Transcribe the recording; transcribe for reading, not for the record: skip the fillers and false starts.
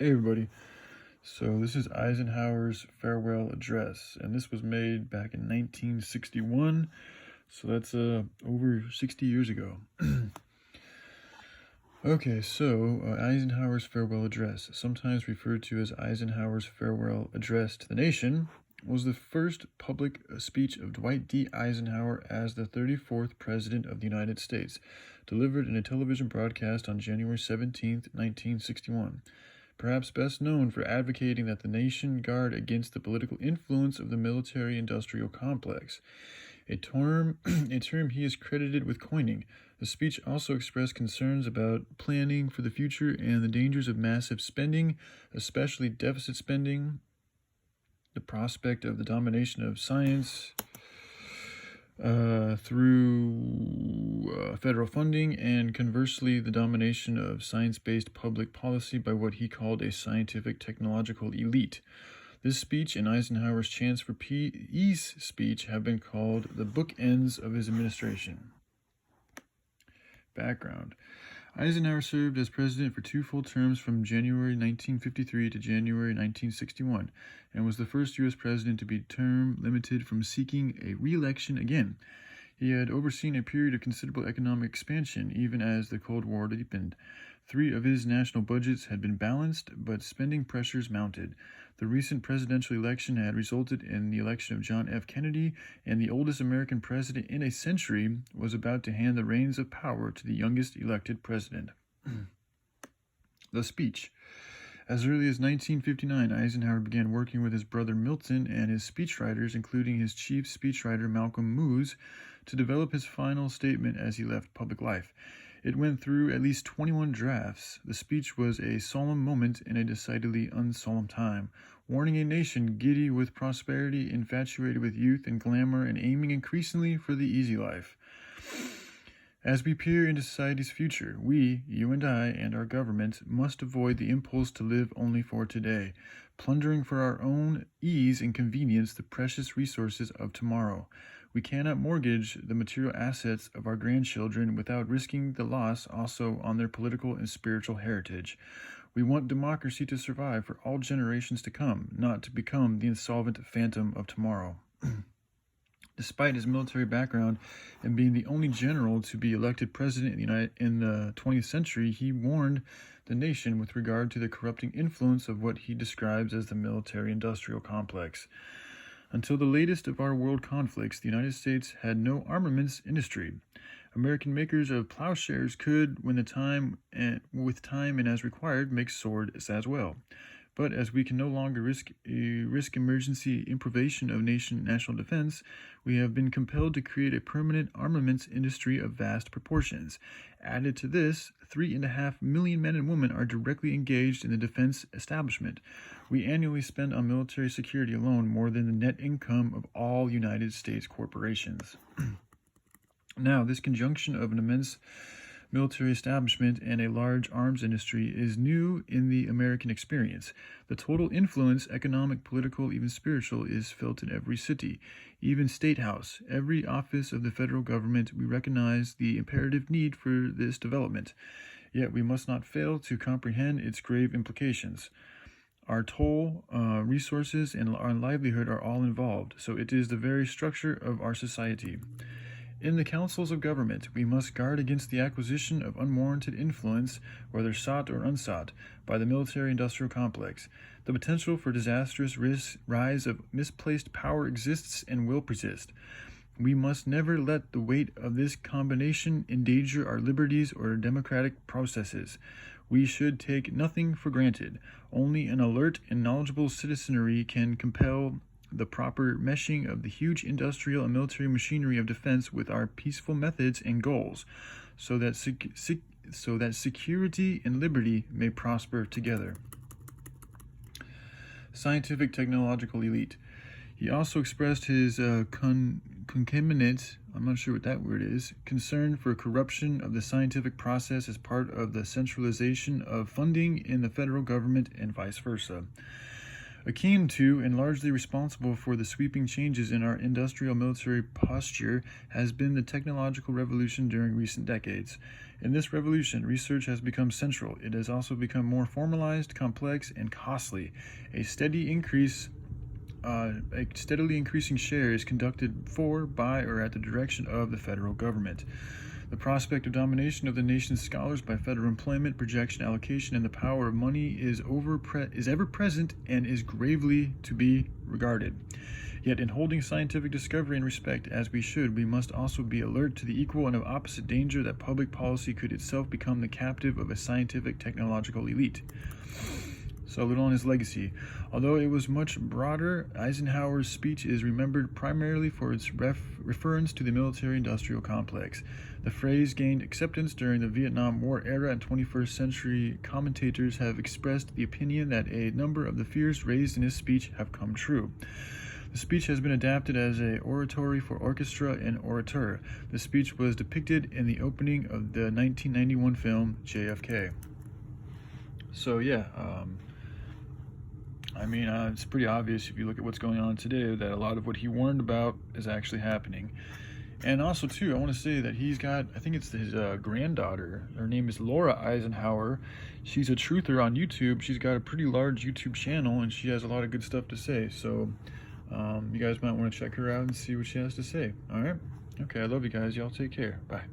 Hey everybody, so this is Eisenhower's farewell address, and this was made back in 1961, so that's over 60 years ago. Okay, so Eisenhower's farewell address, sometimes referred to as Eisenhower's farewell address to the nation, was the first public speech of Dwight D. Eisenhower as the 34th President of the United States, delivered in a television broadcast on January 17, 1961. Perhaps best known for advocating that the nation guard against the political influence of the military-industrial complex, a term he is credited with coining. The speech also expressed concerns about planning for the future and the dangers of massive spending, especially deficit spending, the prospect of the domination of science through federal funding, and conversely, the domination of science-based public policy by what he called a scientific technological elite. This speech and Eisenhower's Chance for Peace speech have been called the bookends of his administration. Background. Eisenhower served as president for 2 full terms from January 1953 to January 1961, and was the first U.S. president to be term limited from seeking a re-election again. He had overseen a period of considerable economic expansion, even as the Cold War deepened. 3 of his national budgets had been balanced, but spending pressures mounted. The recent presidential election had resulted in the election of John F. Kennedy, and the oldest American president in a century was about to hand the reins of power to the youngest elected president. The speech. As early as 1959, Eisenhower began working with his brother Milton and his speechwriters, including his chief speechwriter Malcolm Moose, to develop his final statement as he left public life. It went through at least 21 drafts. The speech was a solemn moment in a decidedly unsolemn time, warning a nation giddy with prosperity, infatuated with youth and glamour, and aiming increasingly for the easy life. As we peer into society's future, we, you and I, and our government, must avoid the impulse to live only for today, plundering for our own ease and convenience the precious resources of tomorrow. We cannot mortgage the material assets of our grandchildren without risking the loss also on their political and spiritual heritage. We want democracy to survive for all generations to come, not to become the insolvent phantom of tomorrow. Despite his military background and being the only general to be elected president in the 20th century, he warned the nation with regard to the corrupting influence of what he describes as the military-industrial complex. Until the latest of our world conflicts, the United States had no armaments industry. American makers of plowshares could, with time and as required, make swords as well. But as we can no longer risk emergency improvisation of national defense, we have been compelled to create a permanent armaments industry of vast proportions. Added to this, 3.5 million men and women are directly engaged in the defense establishment. We annually spend on military security alone more than the net income of all United States corporations. Now, this conjunction of an immense military establishment and a large arms industry is new in the American experience. The total influence, economic, political, even spiritual, is felt in every city, even state house, every office of the federal government. We recognize the imperative need for this development, yet we must not fail to comprehend its grave implications. Our toll, resources, and our livelihood are all involved, so it is the very structure of our society. In the councils of government, we must guard against the acquisition of unwarranted influence, whether sought or unsought, by the military-industrial complex. The potential for disastrous rise of misplaced power exists and will persist. We must never let the weight of this combination endanger our liberties or democratic processes. We should take nothing for granted. Only an alert and knowledgeable citizenry can compel the proper meshing of the huge industrial and military machinery of defense with our peaceful methods and goals, so that security and liberty may prosper together. Scientific technological elite. He also expressed his concomitant, I'm not sure what that word is, concern for corruption of the scientific process as part of the centralization of funding in the federal government and vice versa. Akin to and largely responsible for the sweeping changes in our industrial military posture has been the technological revolution during recent decades. In this revolution, research has become central. It has also become more formalized, complex, and costly. A steadily increasing share is conducted for, by, or at the direction of the federal government. The prospect of domination of the nation's scholars by federal employment, projection, allocation, and the power of money is ever present and is gravely to be regarded. Yet in holding scientific discovery in respect as we should, we must also be alert to the equal and of opposite danger that public policy could itself become the captive of a scientific technological elite. So a little on his legacy. Although it was much broader, Eisenhower's speech is remembered primarily for its reference to the military-industrial complex. The phrase gained acceptance during the Vietnam War era, and 21st century commentators have expressed the opinion that a number of the fears raised in his speech have come true. The speech has been adapted as an oratory for orchestra and orator. The speech was depicted in the opening of the 1991 film JFK. So yeah, it's pretty obvious if you look at what's going on today that a lot of what he warned about is actually happening. And also, too, I want to say that he's got, I think it's his granddaughter. Her name is Laura Eisenhower. She's a truther on YouTube. She's got a pretty large YouTube channel, and she has a lot of good stuff to say. So you guys might want to check her out and see what she has to say. All right? Okay, I love you guys. Y'all take care. Bye.